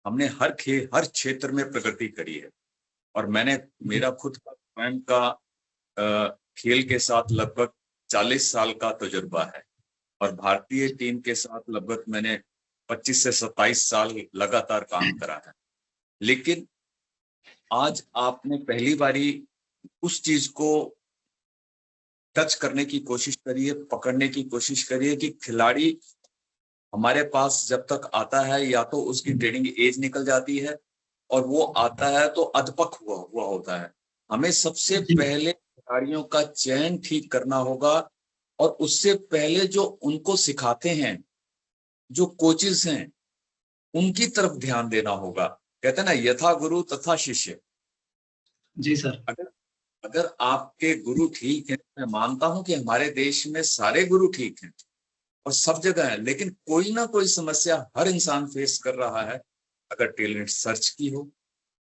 हमने हर क्षेत्र में प्रगति करी है। और मैंने मेरा खुद का स्वयं का खेल के साथ लगभग 40 साल का तजुर्बा है, और भारतीय टीम के साथ लगभग मैंने 25 से 27 साल लगातार काम करा है। लेकिन आज आपने पहली बारी उस चीज को टच करने की कोशिश करी है, पकड़ने की कोशिश करी है कि खिलाड़ी हमारे पास जब तक आता है या तो उसकी ट्रेनिंग एज निकल जाती है, और वो आता है तो अधपक हुआ होता है। हमें सबसे पहले खिलाड़ियों का चयन ठीक करना होगा, और उससे पहले जो उनको सिखाते हैं, जो कोचेस हैं, उनकी तरफ ध्यान देना होगा। कहते हैं ना, यथा गुरु तथा शिष्य। जी सर। अगर अगर आपके गुरु ठीक है, मैं मानता हूं कि हमारे देश में सारे गुरु ठीक हैं और सब जगह है, लेकिन कोई ना कोई समस्या हर इंसान फेस कर रहा है। अगर टैलेंट सर्च की हो,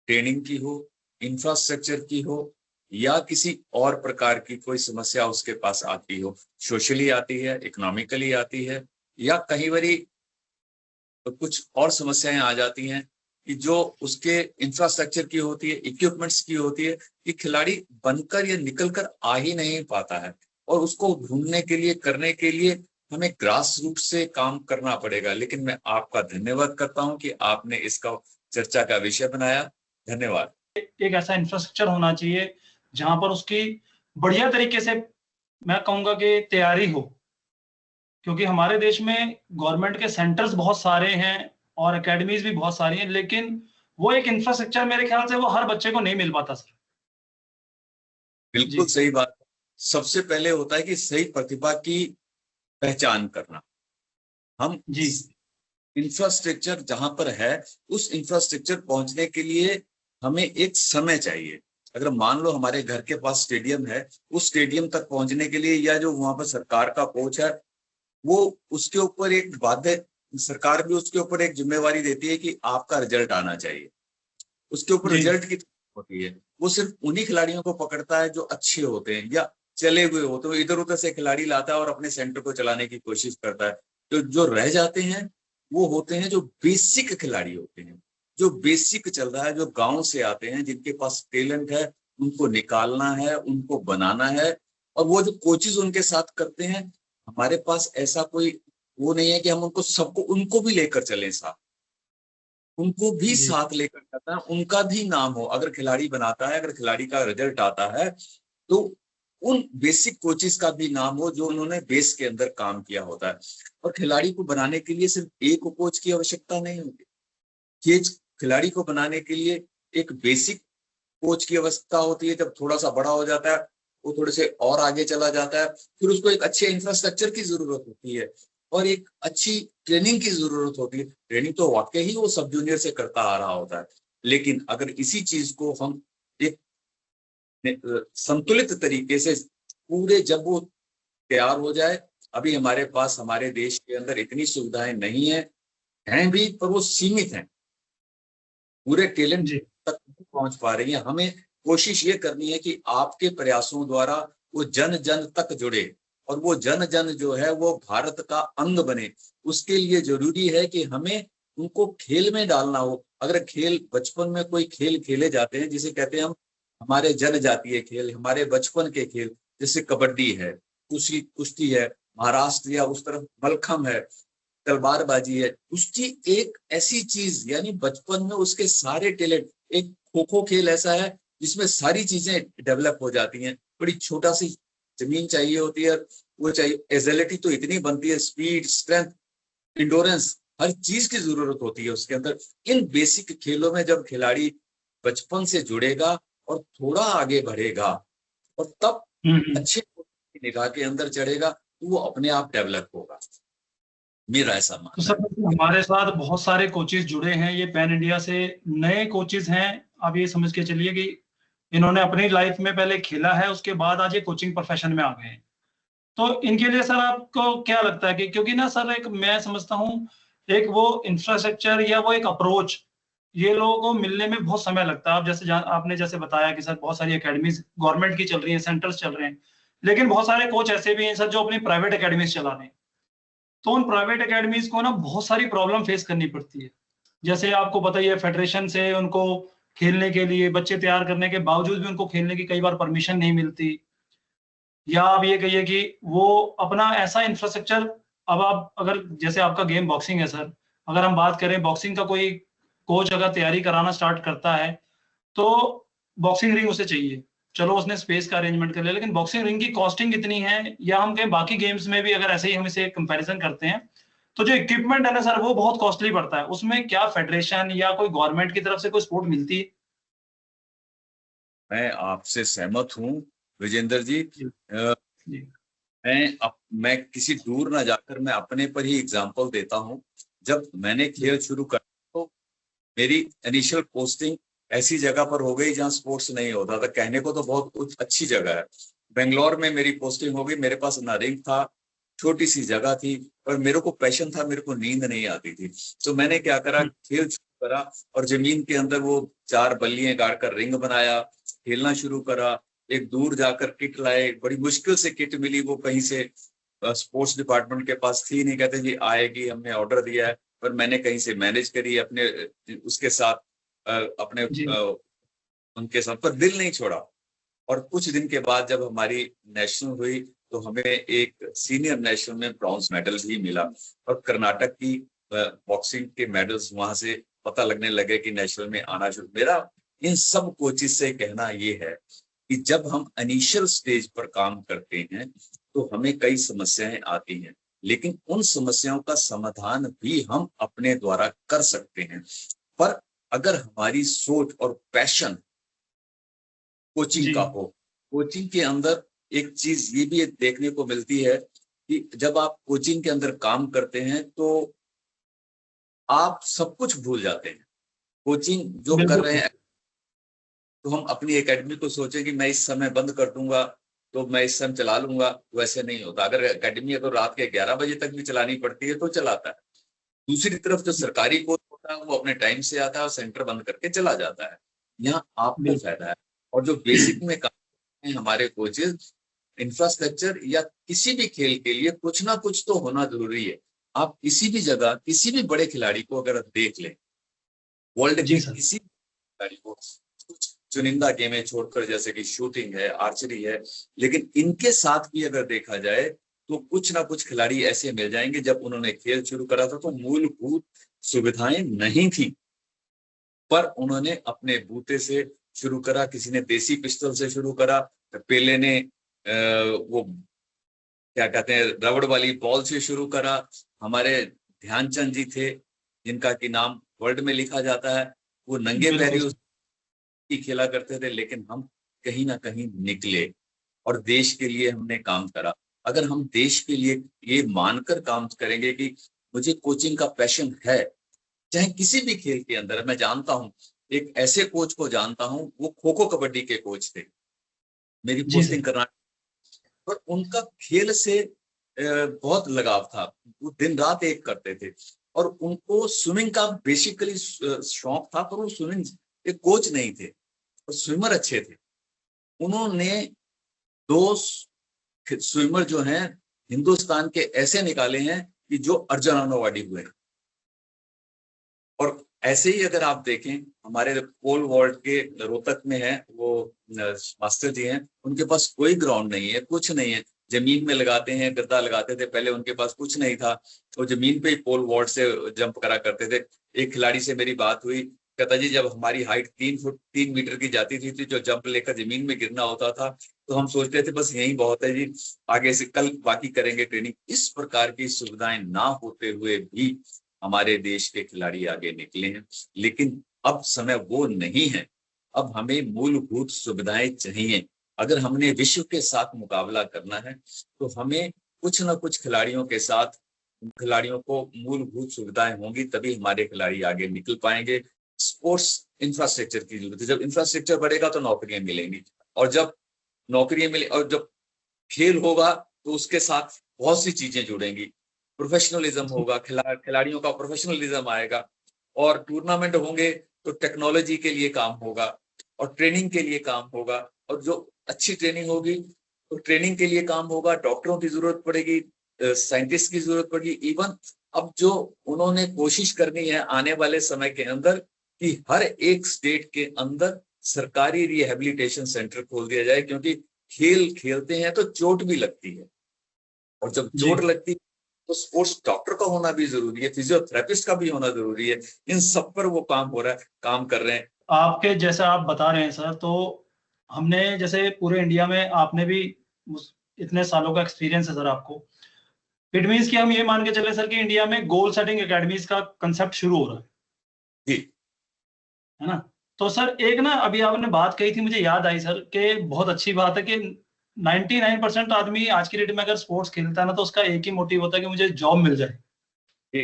ट्रेनिंग की हो, इंफ्रास्ट्रक्चर की हो, या किसी और प्रकार की कोई समस्या उसके पास आती हो, सोशली आती है, इकोनॉमिकली आती है, या कई बारी तो कुछ और समस्याएं आ जाती हैं कि जो उसके इंफ्रास्ट्रक्चर की होती है, इक्विपमेंट्स की होती है, कि खिलाड़ी बनकर या निकलकर आ ही नहीं पाता है। और उसको ढूंढने के लिए, करने के लिए हमें ग्रास रूट से काम करना पड़ेगा। लेकिन मैं आपका धन्यवाद करता हूं कि आपने इसका चर्चा का विषय बनाया। धन्यवाद। एक ऐसा इंफ्रास्ट्रक्चर होना चाहिए जहां पर उसकी बढ़िया तरीके से, मैं कहूंगा कि तैयारी हो, क्योंकि हमारे देश में गवर्नमेंट के सेंटर्स बहुत सारे हैं और एकेडमीज भी बहुत सारी हैं, लेकिन वो एक इंफ्रास्ट्रक्चर मेरे ख्याल से वो हर बच्चे को नहीं मिल पाता सर। बिल्कुल सही बात। सबसे पहले होता है कि सही प्रतिभा की पहचान करना। हम जी इंफ्रास्ट्रक्चर जहां पर है, उस इंफ्रास्ट्रक्चर पहुंचने के लिए हमें एक समय चाहिए। अगर मान लो हमारे घर के पास स्टेडियम है, उस स्टेडियम तक पहुंचने के लिए, या जो वहां पर सरकार का कोच है, वो उसके ऊपर एक बाध्य, सरकार भी उसके ऊपर एक जिम्मेवारी देती है कि आपका रिजल्ट आना चाहिए। उसके ऊपर जी रिजल्ट की होती है। वो सिर्फ उन्हीं खिलाड़ियों को पकड़ता है जो अच्छे होते हैं या चले हुए होते हैं। इधर उधर से खिलाड़ी लाता है और अपने सेंटर को चलाने की कोशिश करता है। तो जो रह जाते हैं वो होते हैं जो बेसिक खिलाड़ी होते हैं, जो बेसिक चल रहा है, जो गांव से आते हैं, जिनके पास टैलेंट है, उनको निकालना है, उनको बनाना है। और वो जो कोचेज उनके साथ करते हैं, हमारे पास ऐसा कोई वो नहीं है कि हम उनको सबको उनको भी लेकर चलें साथ, उनको भी जी साथ लेकर जाता है, उनका भी नाम हो। अगर खिलाड़ी बनाता है, अगर खिलाड़ी का रिजल्ट आता है, तो उन बेसिक कोचेस का भी नाम हो जो उन्होंने बेस के अंदर काम किया होता है। और खिलाड़ी को बनाने के लिए सिर्फ एक कोच की आवश्यकता नहीं होती। खिलाड़ी को बनाने के लिए एक बेसिक कोच की आवश्यकता होती है। जब थोड़ा सा बड़ा हो जाता है, वो थोड़े से और आगे चला जाता है, फिर उसको एक अच्छे इंफ्रास्ट्रक्चर की जरूरत होती है, और एक अच्छी ट्रेनिंग की जरूरत होती है। ट्रेनिंग तो वाकई ही वो सब जूनियर से करता आ रहा होता है। लेकिन अगर इसी चीज को हम एक संतुलित तरीके से पूरे, जब वो तैयार हो जाए, अभी हमारे पास हमारे देश के अंदर इतनी सुविधाएं नहीं है, हैं भी पर वो सीमित हैं, पूरे टैलेंट जी तक नहीं पहुंच पा रही है। हमें कोशिश ये करनी है कि आपके प्रयासों द्वारा वो जन जन तक जुड़े, और वो जन जन जो है वो भारत का अंग बने। उसके लिए जरूरी है कि हमें उनको खेल में डालना हो। अगर खेल, बचपन में कोई खेल खेले जाते हैं, जिसे कहते हैं हम हमारे जनजातीय खेल, हमारे बचपन के खेल, जैसे कबड्डी है, कुश्ती है, महाराष्ट्र या उस तरफ मलखम है, तलवारबाजी है, उसकी एक ऐसी चीज, यानी बचपन में उसके सारे टैलेंट, एक खो खो खेल ऐसा है जिसमें सारी चीजें डेवलप हो जाती हैं। बड़ी छोटा सी जमीन चाहिए होती है, वो चाहिए, एजिलिटी तो इतनी बनती है, स्पीड, स्ट्रेंथ, इंडोरेंस, हर चीज की जरूरत होती है उसके अंदर। इन बेसिक खेलों में जब खिलाड़ी बचपन से जुड़ेगा और थोड़ा आगे बढ़ेगा, और तब अच्छे की निगाह के अंदर चढ़ेगा, तो वो अपने आप डेवलप होगा। मेरा ऐसा तो मानना सर है। हमारे साथ बहुत सारे कोचेज जुड़े हैं, ये पैन इंडिया से नए कोचेज हैं। आप ये समझ के चलिए कि इन्होंने अपनी लाइफ में पहले खेला है, उसके बाद आज ये कोचिंग प्रोफेशन में आ गए हैं। तो इनके लिए सर आपको क्या लगता है कि, क्योंकि ना सर एक मैं समझता हूँ, एक वो इंफ्रास्ट्रक्चर या वो एक अप्रोच, ये लोगों को मिलने में बहुत समय लगता है। आप जैसे आपने जैसे बताया कि सर बहुत सारी एकेडमीज गवर्नमेंट की चल रही हैं, सेंटर्स चल रहे हैं, लेकिन बहुत सारे कोच ऐसे भी हैं सर जो अपनी प्राइवेट एकेडमीज चला रहे हैं। तो उन प्राइवेट एकेडमीज को ना बहुत सारी प्रॉब्लम फेस करनी पड़ती है। जैसे आपको पता ही है, फेडरेशन से उनको खेलने के लिए बच्चे तैयार करने के बावजूद भी उनको खेलने की कई बार परमिशन नहीं मिलती, या आप ये कहिए कि वो अपना ऐसा इंफ्रास्ट्रक्चर, अब आप अगर जैसे आपका गेम बॉक्सिंग है सर, अगर हम बात करें बॉक्सिंग का, कोई कोच अगर तैयारी कराना स्टार्ट करता है तो बॉक्सिंग रिंग उसे चाहिए, चलो उसने स्पेस का अरेंजमेंट कर लिया, लेकिन बॉक्सिंग रिंग की कॉस्टिंग कितनी है, या हम कहें बाकी गेम्स में भी अगर ऐसे ही हम इसे कंपैरिजन करते हैं, तो जो इक्विपमेंट है ना सर वो बहुत कॉस्टली पड़ता है। उसमें क्या फेडरेशन या कोई गवर्नमेंट की तरफ से कोई सपोर्ट मिलती है? मैं आपसे सहमत हूँ विजेंद्र जी। जी। अ, जी। मैं किसी दूर ना जाकर मैं अपने पर ही एग्जांपल देता हूँ। जब मैंने जी। खेल शुरू कर तो मेरी इनिशियल पोस्टिंग ऐसी जगह पर हो गई जहाँ स्पोर्ट्स नहीं होता था। कहने को तो बहुत अच्छी जगह है, बेंगलोर में मेरी पोस्टिंग हो गई। मेरे पास ना रिंग था, छोटी सी जगह थी, पर मेरे को पैशन था, मेरे को नींद नहीं आती थी। तो मैंने क्या करा, खेल शुरू करा और जमीन के अंदर वो 4 बल्लियां गाड़कर रिंग बनाया, खेलना शुरू करा। एक दूर जाकर किट लाए, बड़ी मुश्किल से किट मिली, वो कहीं से स्पोर्ट्स डिपार्टमेंट के पास थी नहीं। कहते जी आएगी, हमने ऑर्डर दिया है, पर मैंने कहीं से मैनेज करी अपने उसके साथ, अपने जी। उनके साथ, पर दिल नहीं छोड़ा। और कुछ दिन के बाद जब हमारी नेशनल हुई तो हमें एक सीनियर नेशनल में ब्रॉन्ज मेडल भी मिला, और कर्नाटक की बॉक्सिंग के मेडल्स वहां से पता लगने लगे कि नेशनल में आना शुरू। मेरा इन सब कोचिज से कहना ये है कि जब हम इनिशियल स्टेज पर काम करते हैं तो हमें कई समस्याएं आती हैं, लेकिन उन समस्याओं का समाधान भी हम अपने द्वारा कर सकते हैं। पर अगर हमारी सोच और पैशन कोचिंग जी। का हो, कोचिंग के अंदर एक चीज ये भी देखने को मिलती है कि जब आप कोचिंग के अंदर काम करते हैं तो आप सब कुछ भूल जाते हैं। कोचिंग जो कर रहे बिल्कुल। हैं, तो हम अपनी एकेडमी को सोचें कि मैं इस समय बंद कर दूंगा तो मैं इस समय चला लूंगा, वैसे नहीं होता। अगर एकेडमी अगर रात के 11 बजे तक भी चलानी पड़ती है तो चलाता है। दूसरी तरफ जो सरकारी कोच होता है वो अपने टाइम से आता है और सेंटर बंद करके चला जाता है। यहाँ आपको बिल्कुल। फायदा है। और जो बेसिक में काम करते हैं हमारे कोचेज, इंफ्रास्ट्रक्चर या किसी भी खेल के लिए कुछ ना कुछ तो होना जरूरी है। आप किसी भी जगह किसी भी बड़े खिलाड़ी को अगर देख लें, वर्ल्ड जी के सर। किसी खिलाड़ी को, कुछ चुनिंदा गेमें छोड़कर जैसे कि शूटिंग है, आर्चरी है, लेकिन इनके साथ भी अगर देखा जाए तो कुछ ना कुछ खिलाड़ी ऐसे मिल जाएंगे, जब उन्होंने खेल शुरू करा था तो मूलभूत सुविधाएं नहीं थी, पर उन्होंने अपने बूते से शुरू करा। किसी ने देसी पिस्टल से शुरू करा, पेले ने वो क्या कहते हैं रबड़ वाली बॉल से शुरू करा। हमारे ध्यानचंद जी थे जिनका की नाम वर्ल्ड में लिखा जाता है, वो नंगे पैरी बिल्कुल सर। उसकी खेला करते थे, लेकिन हम कहीं ना कहीं निकले और देश के लिए हमने काम करा। अगर हम देश के लिए ये मानकर काम करेंगे कि मुझे कोचिंग का पैशन है, चाहे किसी भी खेल के अंदर। मैं जानता हूं, एक ऐसे कोच को जानता हूं, वो खो खो कबड्डी के कोच थे, मेरी जी सर। पोस्टिंग कर्नाटक, पर उनका खेल से बहुत लगाव था। वो दिन रात एक करते थे, और उनको स्विमिंग का बेसिकली शौक था, पर वो स्विमिंग एक कोच नहीं थे, और स्विमर अच्छे थे। उन्होंने 2 स्विमर जो हैं हिंदुस्तान के ऐसे निकाले हैं कि जो अर्जुन अवार्डी हुए। और ऐसे ही अगर आप देखें, हमारे पोल वॉल्ट के रोहतक में है वो मास्टर जी हैं, उनके पास कोई ग्राउंड नहीं है, कुछ नहीं है, जमीन में लगाते हैं, गद्दा लगाते थे पहले, उनके पास कुछ नहीं था, वो जमीन पे ही पोल वॉल्ट से जंप करा करते थे। एक खिलाड़ी से मेरी बात हुई, कहता जी जब हमारी हाइट 3 मीटर की जाती थी तो जो जंप लेकर जमीन में गिरना होता था तो हम सोचते थे बस यही बहुत है जी, आगे से कल बाकी करेंगे ट्रेनिंग। इस प्रकार की सुविधाएं ना होते हुए भी हमारे देश के खिलाड़ी आगे निकले हैं, लेकिन अब समय वो नहीं है। अब हमें मूलभूत सुविधाएं चाहिए। अगर हमने विश्व के साथ मुकाबला करना है तो हमें कुछ ना कुछ खिलाड़ियों के साथ, खिलाड़ियों को मूलभूत सुविधाएं होंगी तभी हमारे खिलाड़ी आगे निकल पाएंगे। स्पोर्ट्स इंफ्रास्ट्रक्चर की जरूरत है। जब इंफ्रास्ट्रक्चर बढ़ेगा तो नौकरियां मिलेंगी, और जब नौकरियां मिले और जब खेल होगा तो उसके साथ बहुत सी चीजें जुड़ेंगी। प्रोफेशनलिज्म होगा, खिलाड़ियों का प्रोफेशनलिज्म आएगा, और टूर्नामेंट होंगे तो टेक्नोलॉजी के लिए काम होगा और ट्रेनिंग के लिए काम होगा। और जो अच्छी ट्रेनिंग होगी तो ट्रेनिंग के लिए काम होगा, डॉक्टरों की जरूरत पड़ेगी, साइंटिस्ट की जरूरत पड़ेगी, इवन अब जो उन्होंने कोशिश करनी है आने वाले समय के अंदर कि हर एक स्टेट के अंदर सरकारी रिहेबिलिटेशन सेंटर खोल दिया जाए, क्योंकि खेल खेलते हैं तो चोट भी लगती है, और जब जी। चोट लगती है तो स्पोर्ट्स डॉक्टर का होना भी जरूरी है, फिजियोथेरेपिस्ट का भी होना जरूरी है। इन सब पर वो काम हो रहा है, काम कर रहे हैं। आपके जैसा आप बता रहे हैं सर, तो हमने जैसे पूरे इंडिया में, आपने भी इतने सालों का एक्सपीरियंस है सर आपको, इट मीन्स कि हम ये मान के चले सर कि इंडिया में गोल सेटिंग एकेडमीज का कंसेप्ट शुरू हो रहा है जी। है ना? तो सर एक ना अभी आपने बात कही थी, मुझे याद आई सर, कि बहुत अच्छी बात है कि 99% आदमी आज की डेट में अगर स्पोर्ट्स खेलता है ना, तो उसका एक ही मोटिव होता है कि मुझे जॉब मिल जाए, जी।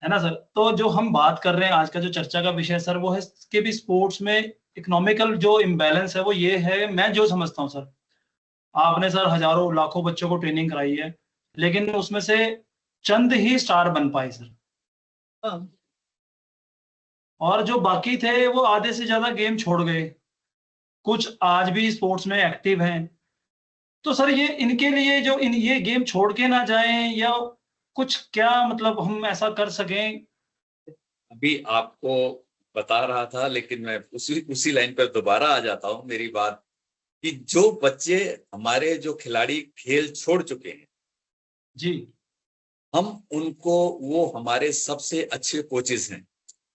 है ना सर? तो जो हम बात कर रहे हैं आज का जो चर्चा का विषय सर, वो है कि भी स्पोर्ट्स में इकोनॉमिकल जो इम्बैलेंस है वो ये है, मैं जो समझता हूँ सर, आपने सर हजारों लाखों बच्चों को ट्रेनिंग कराई है, लेकिन उसमें से चंद ही स्टार बन पाए सर, हाँ। और जो बाकी थे वो आधे से ज्यादा गेम छोड़ गए। कुछ आज भी स्पोर्ट्स में एक्टिव हैं, तो सर ये इनके लिए जो ये गेम छोड़ के ना जाएं, या कुछ क्या मतलब हम ऐसा कर सकें? अभी आपको बता रहा था, लेकिन मैं उसी लाइन पर दोबारा आ जाता हूँ। मेरी बात कि जो बच्चे हमारे, जो खिलाड़ी खेल छोड़ चुके हैं, जी। हम उनको, वो हमारे सबसे अच्छे कोचेस हैं,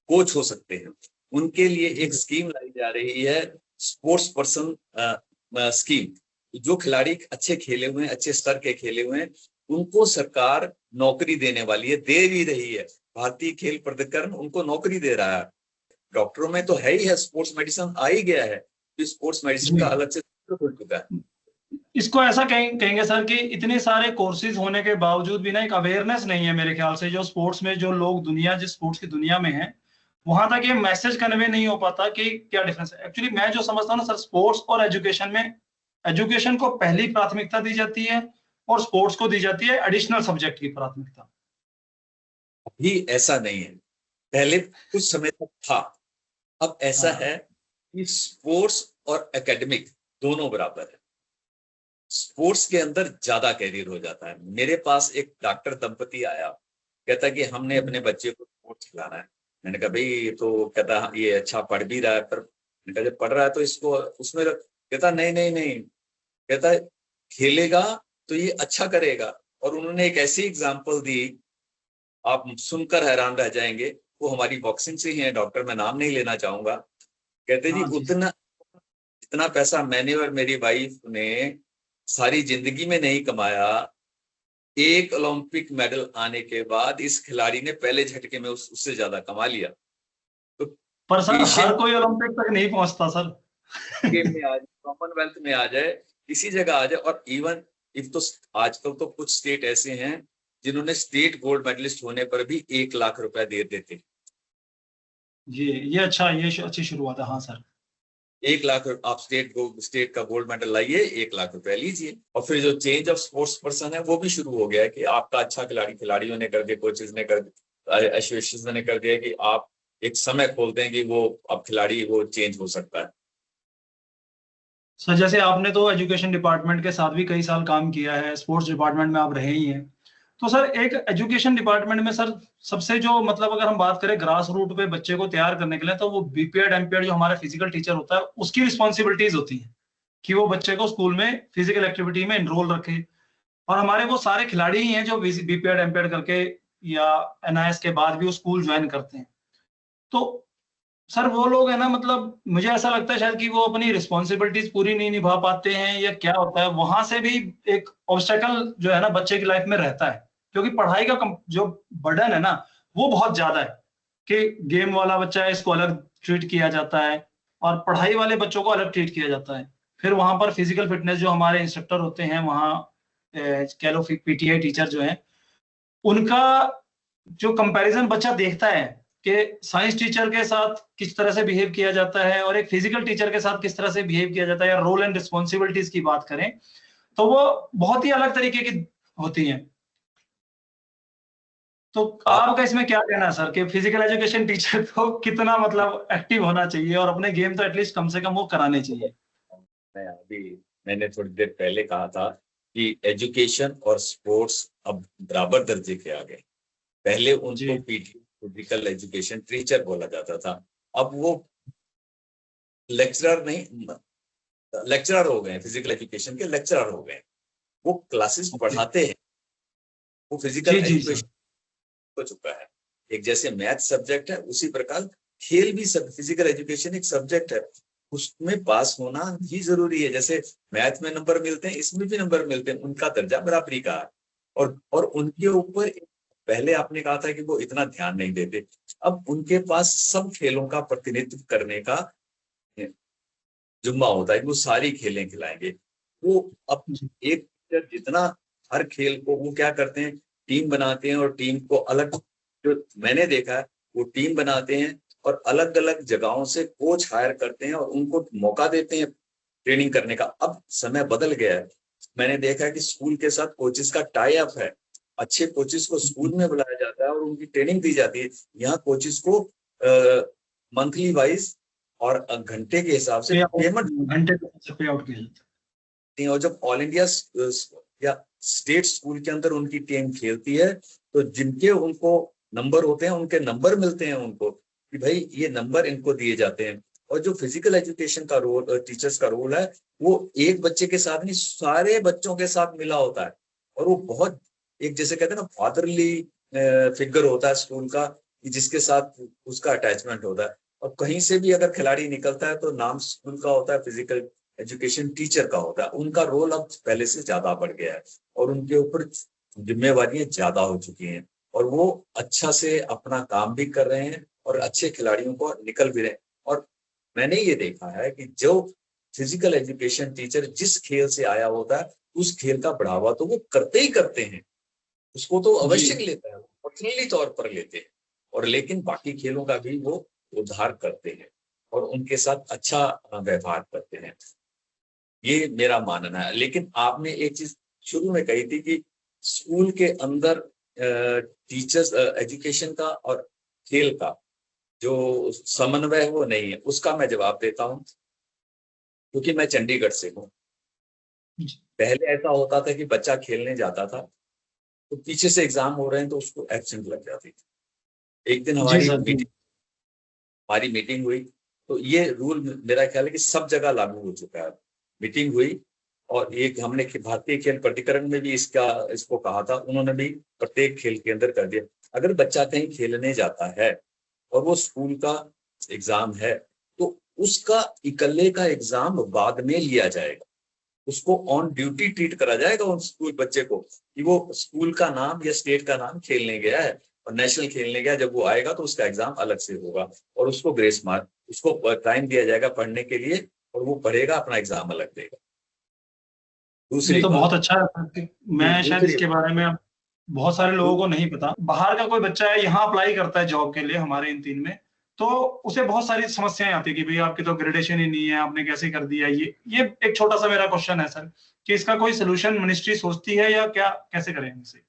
कोच हो सकते हैं। उनके लिए एक स्कीम लाई जा रही है, स्पोर्ट्स पर्सन स्कीम। जो खिलाड़ी अच्छे खेले हुए हैं, अच्छे स्तर के खेले हुए हैं, उनको सरकार नौकरी देने वाली है, दे भी रही है। भारतीय खेल प्राधिकरण उनको नौकरी दे रहा है। डॉक्टरों में तो है ही है, स्पोर्ट्स मेडिसिन आ ही गया है, स्पोर्ट्स मेडिसिन जी। का अलग से खुल चुका है। इसको ऐसा कहेंगे सर कि इतने सारे कोर्सेज होने के बावजूद भी ना एक अवेयरनेस नहीं है मेरे ख्याल से, जो स्पोर्ट्स में जो लोग दुनिया, जिस स्पोर्ट्स की दुनिया में है, वहां तक ये मैसेज कन्वे नहीं हो पाता कि क्या डिफरेंस है। एक्चुअली मैं जो समझता हूँ ना सर, स्पोर्ट्स और एजुकेशन में, एजुकेशन को पहली प्राथमिकता दी जाती है और स्पोर्ट्स को दी जाती है एडिशनल सब्जेक्ट की प्राथमिकता। अभी ऐसा नहीं है, पहले कुछ समय तक था। अब ऐसा हाँ। है कि स्पोर्ट्स और एकेडमिक दोनों बराबर है। स्पोर्ट्स के अंदर ज्यादा कैरियर हो जाता है। मेरे पास एक डॉक्टर दंपति आया, कहता कि हमने अपने बच्चे को स्पोर्ट्स खिलाना है। मैंने कहा भाई, ये तो कहता ये अच्छा पढ़ भी रहा है, पर मैंने कहा जब पढ़ रहा है तो इसको उसमें कहता नहीं नहीं नहीं, कहता खेलेगा तो ये अच्छा करेगा। और उन्होंने एक ऐसी एग्जाम्पल दी, आप सुनकर हैरान रह जाएंगे। वो हमारी बॉक्सिंग से ही है डॉक्टर, मैं नाम नहीं लेना चाहूंगा। कहते जी हाँ जी सर। उतना, जितना पैसा मैंने और मेरी वाइफ ने सारी जिंदगी में नहीं कमाया, एक ओलंपिक मेडल आने के बाद इस खिलाड़ी ने पहले झटके में उससे ज्यादा कमा लिया। तो पर सर एशियन हर कोई ओलंपिक तक नहीं पहुंचता सर। गेम में आ जाए, कॉमनवेल्थ में आ जाए, किसी जगह आ जाए। और इवन इफ तो आजकल तो कुछ स्टेट ऐसे हैं जिन्होंने स्टेट गोल्ड मेडलिस्ट होने पर भी 1 लाख रुपए दे देते। जी, ये अच्छा, ये अच्छी शुरुआत है। हाँ सर। 1 लाख आप स्टेट का गोल्ड मेडल लाइए, 1 लाख रुपए लीजिए। और फिर जो चेंज ऑफ स्पोर्ट्स पर्सन है वो भी शुरू हो गया है कि आपका अच्छा खिलाड़ी, खिलाड़ियों ने कर दिया, कोचेज ने कर दिया, एसोसिएशन ने कर दिया कि आप एक समय खोलते हैं कि वो अब खिलाड़ी वो चेंज हो सकता है। सर जैसे आपने तो एजुकेशन डिपार्टमेंट के साथ भी कई साल काम किया है, स्पोर्ट्स डिपार्टमेंट में आप रहे ही हैं, तो सर एक एजुकेशन डिपार्टमेंट में सर सबसे जो मतलब अगर हम बात करें ग्रास रूट पे बच्चे को तैयार करने के लिए, तो वो बीपीएड एमपीएड जो हमारा फिजिकल टीचर होता है, उसकी रिस्पॉन्सिबिलिटीज होती है कि वो बच्चे को स्कूल में फिजिकल एक्टिविटी में एनरोल रखे। और हमारे वो सारे खिलाड़ी ही हैं जो बीपीएड एमपीएड करके या एनआईएस के बाद भी वो स्कूल ज्वाइन करते हैं। तो सर वो लोग है ना, मतलब मुझे ऐसा लगता है शायद कि वो अपनी रिस्पॉन्सिबिलिटीज पूरी नहीं निभा पाते हैं, या क्या होता है, वहां से भी एक ऑब्स्टेकल जो है ना बच्चे की लाइफ में रहता है, क्योंकि पढ़ाई का जो बर्डन है ना, वो बहुत ज्यादा है कि गेम वाला बच्चा है इसको अलग ट्रीट किया जाता है, और पढ़ाई वाले बच्चों को अलग ट्रीट किया जाता है। फिर वहां पर फिजिकल फिटनेस जो हमारे इंस्ट्रक्टर होते हैं वहाँ, कह लो पीटीआई टीचर जो है, उनका जो कंपैरिजन बच्चा देखता है कि साइंस टीचर के साथ किस तरह से बिहेव किया जाता है और एक फिजिकल टीचर के साथ किस तरह से बिहेव किया जाता है, या रोल एंड रिस्पॉन्सिबिलिटीज की बात करें, तो वो बहुत ही अलग तरीके की होती हैं। तो आप आपका इसमें क्या कहना है सर, कि फिजिकल एजुकेशन टीचर को कितना मतलब एक्टिव होना चाहिए, और अपने गेम तो एटलीस्ट कम से कम वो कराने चाहिए? मैं अभी, मैंने थोड़ी देर पहले कहा था कि एजुकेशन और स्पोर्ट्स अब बराबर दर्जे के आ गए। पहले उनको जी पीटी फिजिकल एजुकेशन टीचर बोला जाता था, अब वो लेक्चरर नहीं, लेक्चरर हो गए, फिजिकल एजुकेशन के लेक्चरर हो गए। वो क्लासेस ओके। पढ़ाते हैं, वो फिजिकल जी जी सर। एजुकेशन हो चुका है। एक जैसे मैथ सब्जेक्ट है उसी प्रकार खेल भी सब फिजिकल एजुकेशन एक सब्जेक्ट है, उसमें पास होना भी जरूरी है। जैसे मैथ में नंबर मिलते हैं, इसमें भी नंबर मिलते हैं, उनका दर्जा बराबरी का है। और उनके ऊपर पहले आपने कहा था कि वो इतना ध्यान नहीं देते, अब उनके पास सब खेलों का प्रतिनिधित्व करने का जुम्मा होता है कि वो सारी खेलें खिलाएंगे। वो अब जी एक टीचर जितना हर खेल को वो क्या करते हैं, टीम बनाते हैं और टीम को अलग, जो मैंने देखा है वो टीम बनाते हैं और अलग अलग जगहों से कोच हायर करते हैं और उनको मौका देते हैं ट्रेनिंग करने का। अब समय बदल गया है, मैंने देखा है कि स्कूल के साथ कोचेस का टाई अप है, अच्छे कोचेस को स्कूल में बुलाया जाता है और उनकी ट्रेनिंग दी जाती है। यहाँ कोचेस को मंथली वाइज और घंटे के हिसाब से पे आउट, पेमेंट, घंटे पे आउट किया जाता और जब ऑल इंडिया या स्टेट स्कूल के अंदर उनकी टीम खेलती है तो जिनके उनको नंबर होते हैं उनके नंबर मिलते हैं उनको कि भाई ये नंबर इनको दिए जाते हैं। और जो फिजिकल एजुकेशन का रोल, टीचर्स का रोल है, वो एक बच्चे के साथ नहीं सारे बच्चों के साथ मिला होता है। और वो बहुत एक जैसे कहते हैं ना फादरली फिगर होता है स्कूल का, कि जिसके साथ उसका अटैचमेंट होता है। और कहीं से भी अगर खिलाड़ी निकलता है तो नाम स्कूल का होता है, फिजिकल एजुकेशन टीचर का होता है। उनका रोल अब पहले से ज्यादा बढ़ गया है और उनके ऊपर जिम्मेवारियां ज्यादा हो चुकी हैं और वो अच्छा से अपना काम भी कर रहे हैं और अच्छे खिलाड़ियों को निकल भी रहे हैं। और मैंने ये देखा है कि जो फिजिकल एजुकेशन टीचर जिस खेल से आया होता है उस खेल का बढ़ावा तो वो करते ही करते हैं, उसको तो है। अवश्य जी लेता है, पर्सनली तौर पर लेते हैं। और लेकिन बाकी खेलों का भी वो उद्धार करते हैं और उनके साथ अच्छा व्यवहार करते हैं, ये मेरा मानना है। लेकिन आपने एक चीज शुरू में कही थी कि स्कूल के अंदर टीचर्स एजुकेशन का और खेल का जो समन्वय है वो नहीं है, उसका मैं जवाब देता हूँ। क्योंकि मैं चंडीगढ़ से हूँ, जी पहले ऐसा होता था कि बच्चा खेलने जाता था तो पीछे से एग्जाम हो रहे हैं तो उसको एब्सेंट लग जाती थी। एक दिन जी सर। जी हमारी मीटिंग हुई तो ये रूल मेरा ख्याल है कि सब जगह लागू हो चुका है। मीटिंग हुई और एक हमने भारतीय खेल प्राधिकरण में भी इसको कहा था, उन्होंने भी प्रत्येक खेल के अंदर कर दिया। अगर बच्चा कहीं खेलने जाता है और वो स्कूल का एग्जाम है तो उसका इकल्ले का एग्जाम बाद में लिया जाएगा, उसको ऑन ड्यूटी ट्रीट करा जाएगा उन स्कूल बच्चे को कि वो स्कूल का नाम या स्टेट का नाम खेलने गया है और नेशनल खेलने गया। जब वो आएगा तो उसका एग्जाम अलग से होगा और उसको ग्रेस मार्क, उसको टाइम दिया जाएगा पढ़ने के लिए और वो पढ़ेगा, अपना एग्जाम अलग देगा। ये दूसरी तो बहुत बात, अच्छा है। मैं शायद दूसरी इसके बारे में बहुत सारे लोगों को नहीं पता। बाहर का कोई बच्चा है यहाँ अप्लाई करता है जॉब के लिए हमारे इन तीन में, तो उसे बहुत सारी समस्याएं आती है कि भाई आपकी तो ग्रेडेशन ही नहीं है, आपने कैसे कर दिया। ये एक छोटा सा मेरा क्वेश्चन है सर, कि इसका कोई सोल्यूशन मिनिस्ट्री सोचती है या क्या, कैसे करें इसे?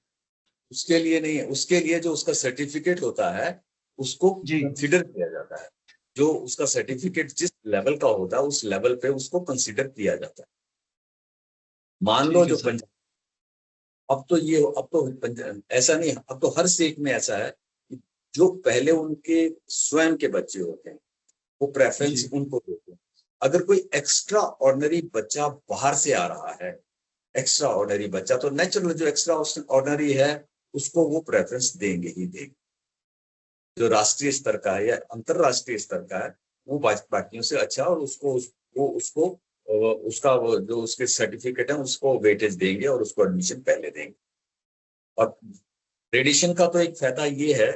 उसके लिए नहीं है, उसके लिए जो उसका सर्टिफिकेट होता है उसको जी कंसिडर किया जाता है। जो उसका सर्टिफिकेट जिस लेवल का होता है उस लेवल पे उसको कंसिडर किया जाता है। मान लो ठीक है जो सर। अब तो ये अब तो ऐसा नहीं, अब तो हर स्टेट में ऐसा है कि जो पहले उनके स्वयं के बच्चे होते हैं वो प्रेफरेंस जी उनको देते हैं। अगर कोई एक्स्ट्रा ऑर्डिनरी बच्चा बाहर से आ रहा है, एक्स्ट्रा ऑर्डिनरी बच्चा, तो नेचुरल जो एक्स्ट्रा ऑर्डिनरी है उसको वो प्रेफरेंस देंगे ही देंगे। जो राष्ट्रीय स्तर का है या अंतरराष्ट्रीय स्तर का है वो बाकियों से अच्छा, और उसको उसका वो जो उसके सर्टिफिकेट है उसको वेटेज देंगे और उसको एडमिशन पहले देंगे। और ट्रेडिशन का तो एक फायदा ये है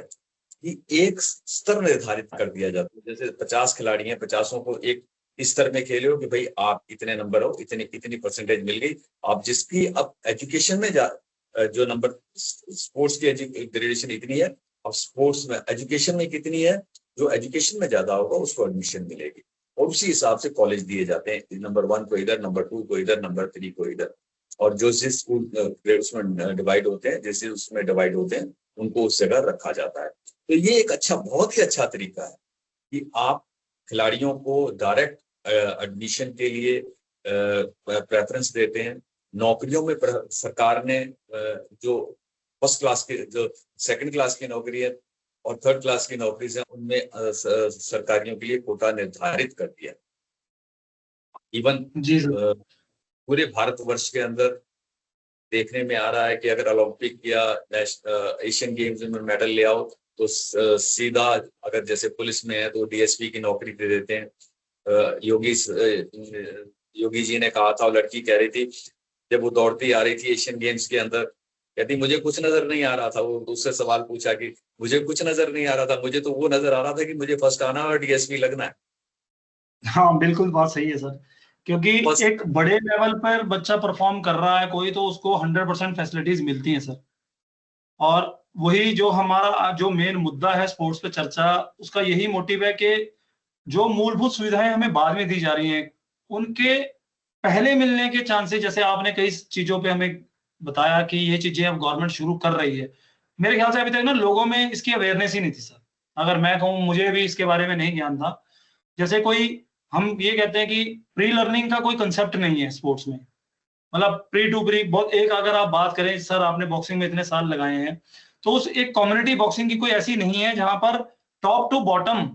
कि एक स्तर निर्धारित कर दिया जाता है। जैसे 50 खिलाड़ी हैं, 50 को एक स्तर में खेले हो कि भाई आप इतने नंबर हो, इतनी इतनी परसेंटेज मिल गई। आप जिसकी अब एजुकेशन में जो नंबर स्पोर्ट्स की ग्रेडेशन इतनी है और स्पोर्ट्स में एजुकेशन में कितनी है, जो एजुकेशन में ज्यादा होगा उसको एडमिशन मिलेगी। और उसी हिसाब से कॉलेज दिए जाते हैं, नंबर 1 को इधर, नंबर 2 को इधर, नंबर 3 को इधर। और जो जिस स्कूल उसमें डिवाइड होते हैं, जैसे उसमें डिवाइड होते हैं उनको उस जगह रखा जाता है। तो ये एक अच्छा, बहुत ही अच्छा तरीका है कि आप खिलाड़ियों को डायरेक्ट एडमिशन के लिए प्रेफरेंस देते हैं। नौकरियों में सरकार ने जो फर्स्ट क्लास के जो सेकंड क्लास की नौकरी है और थर्ड क्लास की नौकरी है उनमें सरकारियों के लिए कोटा निर्धारित कर दिया। इवन जी सर। पूरे भारतवर्ष के अंदर देखने में आ रहा है कि अगर ओलंपिक या एशियन गेम्स में मेडल ले आओ तो सीधा, अगर जैसे पुलिस में है तो डीएसपी की नौकरी दे देते हैं। योगी जी ने कहा था, लड़की कह रही थी जब वो दौड़ती आ रही थी एशियन गेम्स के अंदर, कहती मुझे कुछ नजर नहीं आ रहा था। वो उससे सवाल पूछा कि मुझे कुछ नजर नहीं आ रहा था, मुझे तो वो नजर आ रहा था कि मुझे फर्स्ट आना और डीएसपी लगना है। हाँ बिल्कुल बात सही है सर, क्योंकि फर्स्ट एक बड़े लेवल पर बच्चा परफॉर्म कर रहा है कोई, तो उसको 100% फैसिलिटीज मिलती हैं सर। और वही जो हमारा जो मेन मुद्दा है स्पोर्ट्स पे चर्चा, उसका यही मोटिव है कि जो मूलभूत सुविधाएं हमें बाद में दी जा रही हैं, उनके पहले मिलने के चांसेस, जैसे आपने कई चीजों पे हमें बताया कि ये चीजें अब गवर्नमेंट शुरू कर रही है, मेरे ख्याल से अभी तक ना लोगों में इसकी अवेयरनेस ही नहीं थी सर। अगर मैं कहूँ, मुझे भी इसके बारे में नहीं ज्ञान था। जैसे कोई, हम ये कहते हैं कि प्री लर्निंग का कोई कंसेप्ट नहीं है स्पोर्ट्स में, मतलब प्री टू प्री बहुत एक, अगर आप बात करें सर, आपने बॉक्सिंग में इतने साल लगाए हैं, तो उस एक कम्युनिटी बॉक्सिंग की कोई ऐसी नहीं है जहां पर टॉप टू बॉटम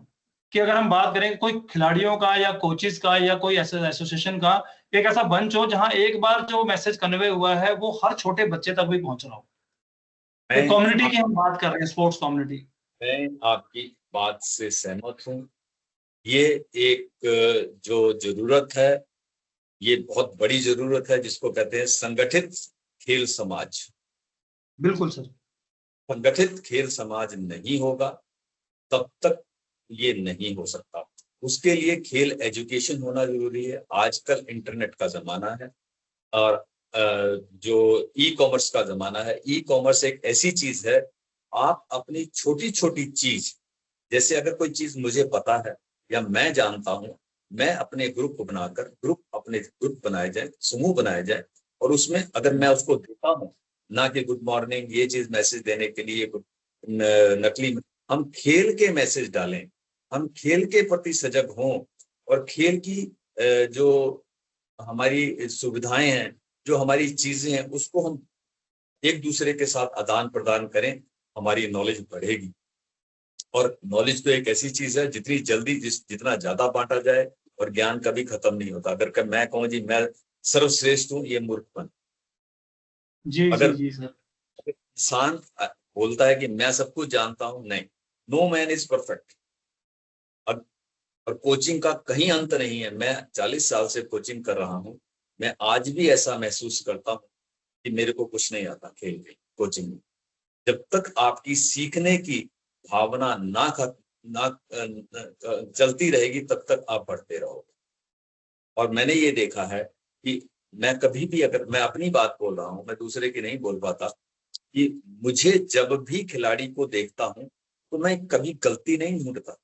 की अगर हम बात करें, कोई खिलाड़ियों का या कोचेस का या कोई एसोसिएशन का एक ऐसा मंच हो जहां एक बार जो मैसेज कन्वे हुआ है वो हर छोटे बच्चे तक भी पहुंच रहा हो। एक मैं कम्युनिटी की हम बात कर रहे हैं, स्पोर्ट्स कम्युनिटी। मैं आपकी बात से सहमत हूँ। ये एक जो जरूरत है, ये बहुत बड़ी जरूरत है जिसको कहते हैं संगठित खेल समाज। बिल्कुल सर। संगठित खेल समाज नहीं होगा तब तक ये नहीं हो सकता। उसके लिए खेल एजुकेशन होना जरूरी है। आजकल इंटरनेट का जमाना है और जो ई कॉमर्स का जमाना है। ई कॉमर्स एक ऐसी चीज है, आप अपनी छोटी छोटी चीज, जैसे अगर कोई चीज मुझे पता है या मैं जानता हूं, मैं अपने अपने ग्रुप बनाए जाए, समूह बनाए जाए, और उसमें अगर मैं उसको देता हूं, ना कि गुड मॉर्निंग ये चीज मैसेज देने के लिए नकली, हम खेल के मैसेज डालें, हम खेल के प्रति सजग हों, और खेल की जो हमारी सुविधाएं हैं, जो हमारी चीजें हैं, उसको हम एक दूसरे के साथ आदान प्रदान करें, हमारी नॉलेज बढ़ेगी। और नॉलेज तो एक ऐसी चीज है, जितनी जल्दी जितना ज्यादा बांटा जाए, और ज्ञान कभी खत्म नहीं होता। अगर मैं कहूँ जी मैं सर्वश्रेष्ठ हूँ, ये मूर्खपन। जी जी अगर जी सर। इंसान बोलता है कि मैं सब कुछ जानता हूं, नहीं, नो मैन इज परफेक्ट। और कोचिंग का कहीं अंत नहीं है। मैं 40 साल से कोचिंग कर रहा हूं, मैं आज भी ऐसा महसूस करता हूं कि मेरे को कुछ नहीं आता खेल के कोचिंग में। जब तक आपकी सीखने की भावना ना चलती रहेगी, तब तक आप बढ़ते रहोगे। और मैंने ये देखा है कि मैं कभी भी, अगर मैं अपनी बात बोल रहा हूं, मैं दूसरे की नहीं बोल पाता, कि मुझे जब भी खिलाड़ी को देखता हूं तो मैं कभी गलती नहीं ढूंढता।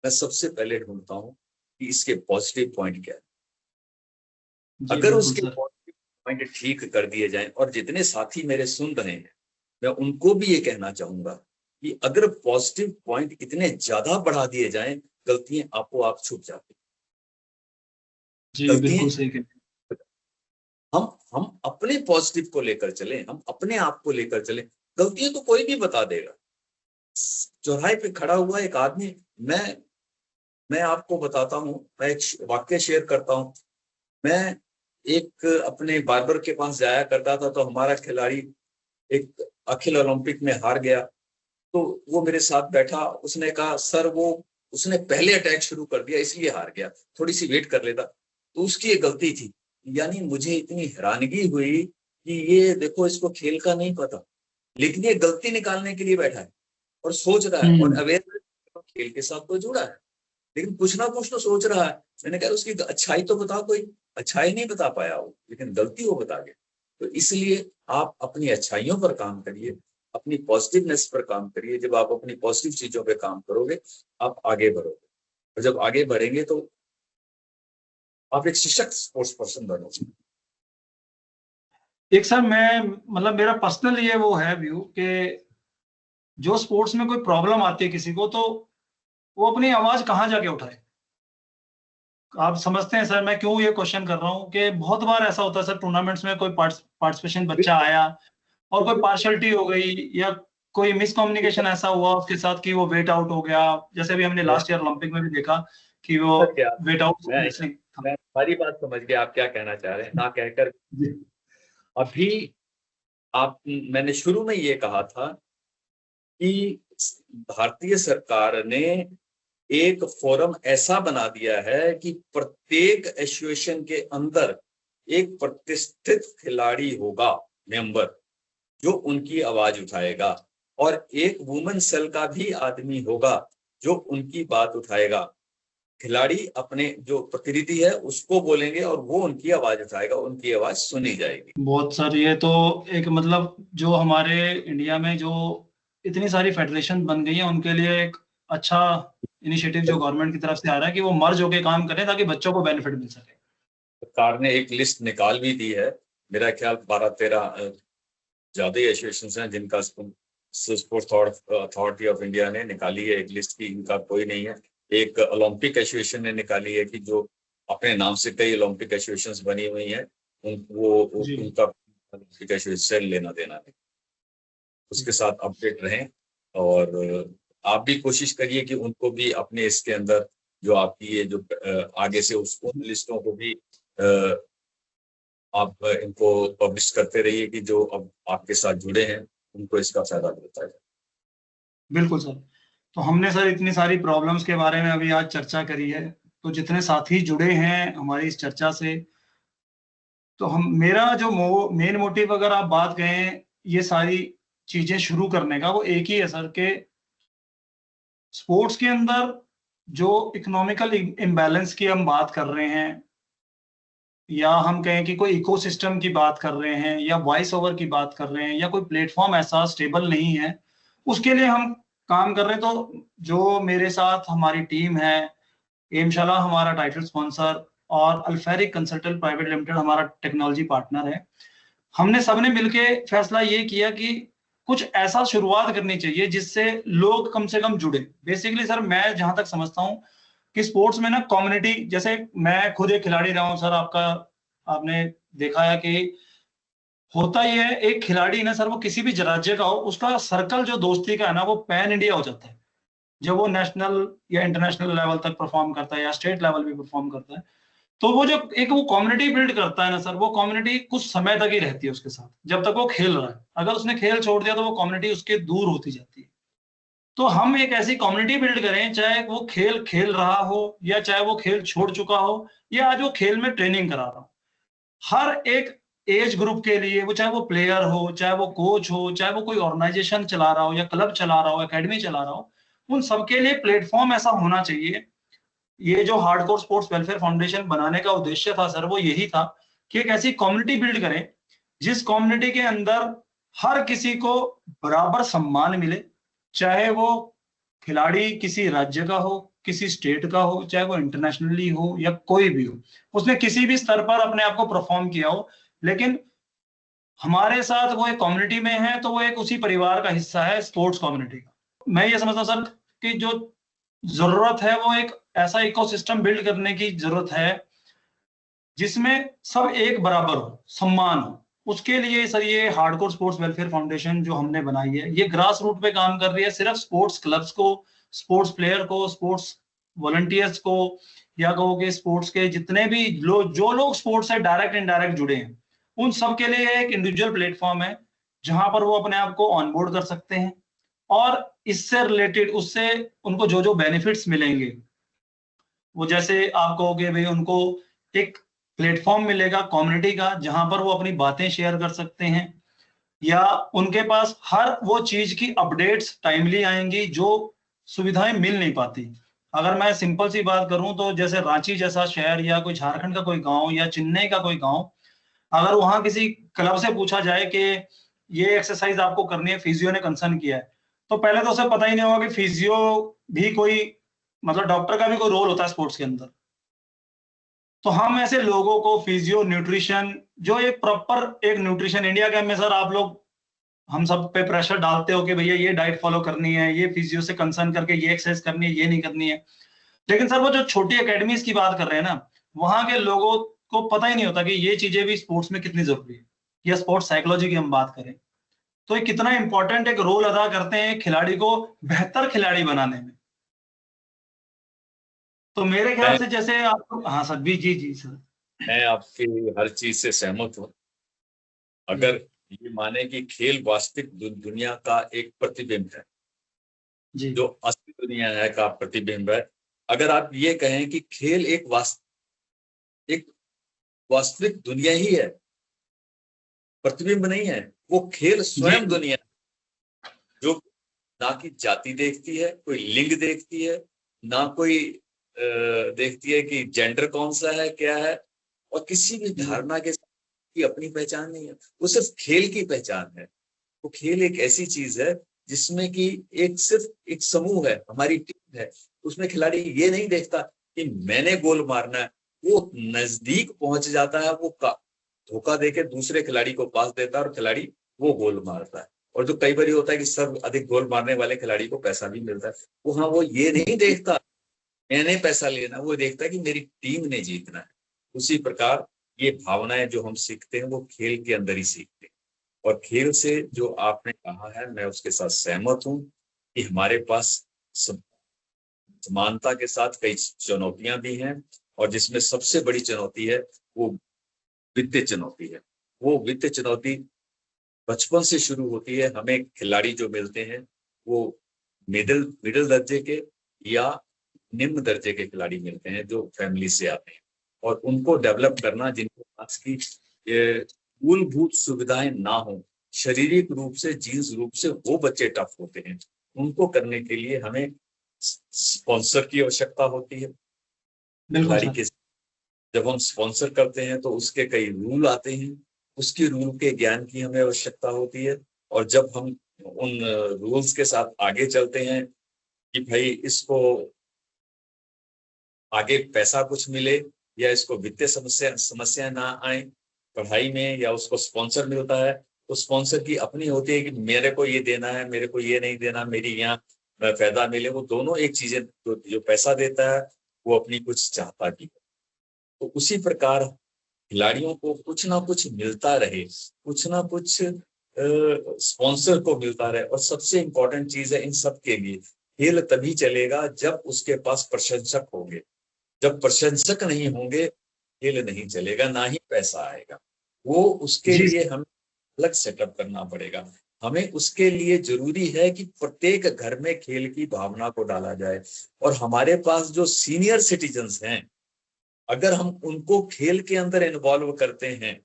मैं सबसे पहले ढूंढता हूं कि इसके पॉजिटिव पॉइंट क्या है। जी अगर बिल्कुल उसके सर। पॉजिटिव पॉइंट ठीक कर दिए जाएं, और जितने साथी मेरे सुन रहे हैं, मैं उनको भी ये कहना चाहूंगा कि अगर पॉजिटिव पॉइंट इतने ज्यादा बढ़ा दिए जाएं, गलतियां आपो आप छुप जाती। जी गलतियां बिल्कुल सही कह। हम अपने पॉजिटिव को लेकर चले, हम अपने आप को लेकर चले। गलतियां तो कोई भी बता देगा। चौराहे पे खड़ा हुआ एक आदमी, मैं आपको बताता हूँ, मैं एक वाक्य शेयर करता हूँ। मैं एक अपने बार्बर के पास जाया करता था, तो हमारा खिलाड़ी एक अखिल ओलंपिक में हार गया। तो वो मेरे साथ बैठा, उसने कहा सर वो उसने पहले अटैक शुरू कर दिया इसलिए हार गया, थोड़ी सी वेट कर लेता। तो उसकी एक गलती थी। यानी मुझे इतनी हैरानगी हुई कि ये देखो, इसको खेल का नहीं पता, लेकिन ये गलती निकालने के लिए बैठा है और सोच रहा है, और हम्म। अवेयरनेस खेल के साथ तो जुड़ा है, लेकिन कुछ ना कुछ तो सोच रहा है। मैंने कहा उसकी अच्छाई तो बता, कोई अच्छाई नहीं बता पाया वो, लेकिन गलती वो बता गया। तो इसलिए आप अपनी अच्छाइयों पर काम करिए, अपनी पॉजिटिवनेस पर काम करिए। जब आप अपनी पॉजिटिव चीजों पे काम करोगे, आप आगे बढ़ोगे, और जब आगे बढ़ेंगे तो आप एक सशक्त स्पोर्ट्स पर्सन बनोगे। एक सर, मैं मतलब मेरा पर्सनल ये वो है व्यू कि जो स्पोर्ट्स में कोई प्रॉब्लम आती है किसी को, तो वो अपनी आवाज कहाँ जाके उठाए। आप समझते हैं सर मैं क्यों ये क्वेश्चन कर रहा हूँ कि बहुत बार ऐसा होता है सर, टूर्नामेंट्स में कोई पार्टिसिपेशन बच्चा आया, और कोई पार्शलिटी हो गई या कोई मिसकम्युनिकेशन ऐसा हुआ उसके साथ कि वो वेट आउट हो गया, जैसे भी हमने लास्ट ईयर ओलंपिक में भी देखा कि वो सर क्या, वेट आउट। मैं हमारी बात समझ गया आप क्या कहना चाह रहे हैं, ना कहकर अभी मैंने शुरू में ये कहा था कि भारतीय सरकार ने एक फोरम ऐसा बना दिया है कि प्रत्येक एसोसिएशन के अंदर एक प्रतिष्ठित खिलाड़ी होगा मेंबर, जो उनकी आवाज उठाएगा, और एक वुमेन सेल का भी आदमी होगा जो उनकी बात उठाएगा। खिलाड़ी अपने जो प्रतिनिधि है उसको बोलेंगे और वो उनकी आवाज उठाएगा, उनकी आवाज सुनी जाएगी। बहुत सर, ये तो एक मतलब जो हमारे इंडिया में जो इतनी सारी फेडरेशन बन गई है उनके लिए एक अच्छा इनिशिएटिव जो गवर्नमेंट की तरफ से आ रहा है कि वो मर्ज होके काम करें ताकि बच्चों को बेनिफिट मिल सके। सरकार ने एक लिस्ट निकाल भी दी है, मेरा ख्याल 12-13 ज्यादा एसोसिएशन हैं जिनका स्पोर्ट्स अथॉरिटी ऑफ इंडिया ने निकाली है एक लिस्ट की, इनका कोई नहीं है। एक ओलंपिक एसोसिएशन ने निकाली है कि जो अपने नाम से कई ओलंपिक एसोसिएशन बनी हुई हैं, उनका ओलंपिक एसोसिएशन से लेना देना है, उसके साथ अपडेट रहें। और आप भी कोशिश करिए कि उनको भी अपने इसके अंदर जो आपकी ये जो आगे से उसको लिस्टों को भी आप इनको पब्लिश करते रहिए कि जो अब आपके साथ जुड़े हैं उनको इसका फायदा मिलता है। बिल्कुल सर। तो हमने सर इतनी सारी प्रॉब्लम्स के बारे में अभी आज चर्चा करी है, तो जितने साथी जुड़े हैं हमारी इस चर्चा से, तो मेरा जो मेन मोटिव अगर आप बात कहें ये सारी चीजें शुरू करने का, वो एक ही है सर के स्पोर्ट्स के अंदर जो इकोनॉमिकल इम्बैलेंस की हम बात कर रहे हैं, या हम कहें कि कोई इकोसिस्टम की बात कर रहे हैं, या वॉइस ओवर की बात कर रहे हैं, या कोई प्लेटफॉर्म ऐसा स्टेबल नहीं है, उसके लिए हम काम कर रहे हैं। तो जो मेरे साथ हमारी टीम है, एमशाला हमारा टाइटल स्पॉन्सर और अल्फेरिक कंसल्टेंट प्राइवेट लिमिटेड हमारा टेक्नोलॉजी पार्टनर है, हमने सबने मिलके फैसला ये किया कि कुछ ऐसा शुरुआत करनी चाहिए जिससे लोग कम से कम जुड़े। बेसिकली सर मैं जहां तक समझता हूँ कि स्पोर्ट्स में ना कम्युनिटी, जैसे मैं खुद एक खिलाड़ी रहा हूँ सर, आपने देखा है कि होता ही है एक खिलाड़ी ना सर, वो किसी भी राज्य का हो, उसका सर्कल जो दोस्ती का है ना वो पैन इंडिया हो जाता है जब वो नेशनल या इंटरनेशनल लेवल तक परफॉर्म करता है या स्टेट लेवल भी परफॉर्म करता है। तो वो जो एक वो कम्युनिटी बिल्ड करता है ना सर, वो कम्युनिटी कुछ समय तक ही रहती है उसके साथ जब तक वो खेल रहा है। अगर उसने खेल छोड़ दिया तो वो कम्युनिटी उसके दूर होती जाती है। तो हम एक ऐसी कम्युनिटी बिल्ड करें, चाहे वो खेल खेल रहा हो या चाहे वो खेल छोड़ चुका हो या आज वो खेल में ट्रेनिंग करा रहा हो, हर एक एज ग्रुप के लिए, वो चाहे वो प्लेयर हो, चाहे वो कोच हो, चाहे वो कोई ऑर्गेनाइजेशन चला रहा हो या क्लब चला रहा हो, एकेडमी चला रहा हो, उन सबके लिए प्लेटफॉर्म ऐसा होना चाहिए। ये जो हार्डकोर स्पोर्ट्स वेलफेयर फाउंडेशन बनाने का उद्देश्य था सर, वो यही था कि एक ऐसी कम्युनिटी बिल्ड करें जिस कम्युनिटी के अंदर हर किसी को बराबर सम्मान मिले, चाहे वो खिलाड़ी किसी राज्य का हो, किसी स्टेट का हो, चाहे वो इंटरनेशनली हो या कोई भी हो, उसने किसी भी स्तर पर अपने आप को परफॉर्म किया हो, लेकिन हमारे साथ वो एक कम्युनिटी में है तो वो एक उसी परिवार का हिस्सा है, स्पोर्ट्स कम्युनिटी का। मैं ये समझता हूँ सर कि जो जरूरत है वो एक ऐसा इकोसिस्टम बिल्ड करने की जरूरत है जिसमें सब एक बराबर हो, सम्मान हो। उसके लिए सर ये हार्डकोर स्पोर्ट्स वेलफेयर फाउंडेशन जो हमने बनाई है, ये ग्रास रूट पे काम कर रही है। सिर्फ स्पोर्ट्स क्लब्स को, स्पोर्ट्स प्लेयर को, स्पोर्ट्स वॉलंटियर्स को, या कहो कि स्पोर्ट्स के जितने भी जो लोग स्पोर्ट्स से डायरेक्ट इनडायरेक्ट जुड़े हैं, उन सब के लिए एक इंडिविजुअल प्लेटफॉर्म है जहां पर वो अपने आप को ऑनबोर्ड कर सकते हैं और इससे रिलेटेड उससे उनको जो जो बेनिफिट्स मिलेंगे, वो जैसे आप कहोगे भाई उनको एक प्लेटफॉर्म मिलेगा कम्युनिटी का जहां पर वो अपनी बातें शेयर कर सकते हैं, या उनके पास हर वो चीज की अपडेट्स टाइमली आएंगी जो सुविधाएं मिल नहीं पाती। अगर मैं सिंपल सी बात करूं तो जैसे रांची जैसा शहर या कोई झारखंड का कोई गांव या चेन्नई का कोई गांव, अगर वहां किसी क्लब से पूछा जाए कि ये एक्सरसाइज आपको करनी है, फिजियो ने कंसर्न किया है, तो पहले तो उसे पता ही नहीं होगा कि फिजियो भी कोई मतलब डॉक्टर का भी कोई रोल होता है स्पोर्ट्स के अंदर। तो हम ऐसे लोगों को फिजियो, न्यूट्रिशन, जो एक प्रॉपर एक न्यूट्रिशन इंडिया के में सर आप लोग हम सब पे प्रेशर डालते हो कि भैया ये डाइट फॉलो करनी है, ये फिजियो से कंसर्न करके ये एक्सरसाइज करनी है, ये नहीं करनी है। लेकिन सर वो जो छोटी एकेडमीज की बात कर रहे हैं ना, वहां के लोगों को पता ही नहीं होता कि ये चीजें भी स्पोर्ट्स में कितनी जरूरी है। या स्पोर्ट्स साइकोलॉजी की हम बात करें तो ये कितना इंपॉर्टेंट एक रोल अदा करते हैं खिलाड़ी को बेहतर खिलाड़ी बनाने में। तो मेरे ख्याल मैं से जैसे आप, हाँ सर, जी जी जी सर। मैं आपकी हर चीज से सहमत हूँ। जी अगर ये माने कि खेल वास्तविक दुनिया का एक प्रतिबिंब है, जी जो असली दुनिया है का प्रतिबिंब है, अगर आप ये कहें कि खेल एक वास्तविक दुनिया ही है, प्रतिबिंब नहीं है, वो खेल जी स्वयं दुनिया है, जो ना कि जाति देखती है, कोई लिंग देखती है, ना कोई देखती है कि जेंडर कौन सा है क्या है, और किसी भी जी धारणा के साथ की अपनी पहचान नहीं है। वो सिर्फ खेल की पहचान है। वो खेल एक ऐसी चीज है जिसमें कि एक सिर्फ एक समूह है, हमारी टीम है। उसमें खिलाड़ी ये नहीं देखता कि मैंने गोल मारना है, वो नजदीक पहुंच जाता है, वो धोखा देके दूसरे खिलाड़ी को पास देता है और खिलाड़ी वो गोल मारता है। और जो कई बार होता है कि सब अधिक गोल मारने वाले खिलाड़ी को पैसा भी मिलता है, वो हाँ वो ये नहीं देखता मैंने पैसा लेना, वो देखता है कि मेरी टीम ने जीतना है। उसी प्रकार ये भावनाएं जो हम सीखते हैं वो खेल के अंदर ही सीखते हैं। और खेल से जो आपने कहा है मैं उसके साथ सहमत हूं कि हमारे पास समानता के साथ कई चुनौतियां भी हैं, और जिसमें सबसे बड़ी चुनौती है वो वित्तीय चुनौती है। वो वित्तीय चुनौती बचपन से शुरू होती है। हमें खिलाड़ी जो मिलते हैं वो मिडिल मिडिल दर्जे के या निम्न दर्जे के खिलाड़ी मिलते हैं जो फैमिली से आते हैं, और उनको डेवलप करना, जिनके पास की मूलभूत सुविधाएं ना हो, शारीरिक रूप से जीन्स रूप से वो बच्चे टफ होते हैं, उनको करने के लिए हमें स्पॉन्सर की आवश्यकता होती है। बिल्कुल खिलाड़ी सर। के जब हम स्पॉन्सर करते हैं तो उसके कई रूल आते हैं, उसके रूल के ज्ञान की हमें आवश्यकता होती है। और जब हम उन रूल्स के साथ आगे चलते हैं कि भाई इसको आगे पैसा कुछ मिले या इसको वित्तीय समस्या ना आए पढ़ाई में, या उसको स्पॉन्सर मिलता है तो स्पॉन्सर की अपनी होती है कि मेरे को ये देना है, मेरे को ये नहीं देना, मेरी यहाँ फायदा मिले। वो दोनों एक चीजें, तो जो पैसा देता है वो अपनी कुछ चाहता भी है। तो उसी प्रकार खिलाड़ियों को कुछ ना कुछ मिलता रहे, कुछ ना कुछ स्पॉन्सर को मिलता रहे। और सबसे इंपॉर्टेंट चीज है इन सब के लिए, खेल तभी चलेगा जब उसके पास प्रशंसक होंगे। जब प्रशंसक नहीं होंगे खेल नहीं चलेगा, ना ही पैसा आएगा। वो उसके जी लिए हम अलग सेटअप करना पड़ेगा। हमें उसके लिए जरूरी है कि प्रत्येक घर में खेल की भावना को डाला जाए। और हमारे पास जो सीनियर सिटीजन्स हैं, अगर हम उनको खेल के अंदर इन्वॉल्व करते हैं,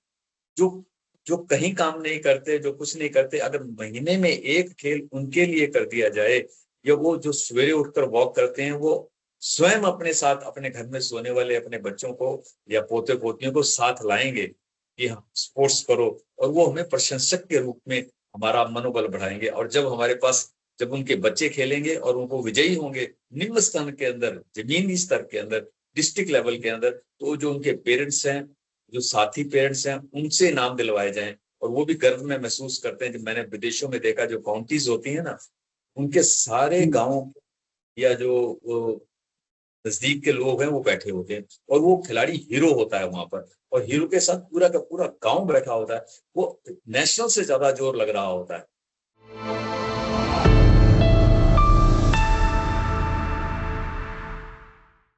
जो जो कहीं काम नहीं करते, जो कुछ नहीं करते, अगर महीने में एक खेल उनके लिए कर दिया जाए, या वो जो सवेरे उठकर वॉक करते हैं वो स्वयं अपने साथ अपने घर में सोने वाले अपने बच्चों को या पोते पोतियों को साथ लाएंगे कि स्पोर्ट्स करो, और वो हमें प्रशंसक के रूप में हमारा मनोबल बढ़ाएंगे। और जब हमारे पास जब उनके बच्चे खेलेंगे और उनको विजयी होंगे निम्न स्तर के अंदर, जमीनी स्तर के अंदर, डिस्ट्रिक्ट लेवल के अंदर, तो जो उनके पेरेंट्स हैं, जो साथी पेरेंट्स हैं, उनसे इनाम दिलवाए जाएं। और वो भी गर्व में महसूस करते हैं। जब मैंने विदेशों में देखा, जो काउंटीज होती है ना, उनके सारे गांवों या जो नजदीक के लोग हैं वो बैठे होते हैं, और वो खिलाड़ी हीरो होता है वहां पर, और हीरो के साथ पूरा का पूरा गांव बैठा होता है। वो नेशनल से ज्यादा जोर लग रहा होता है।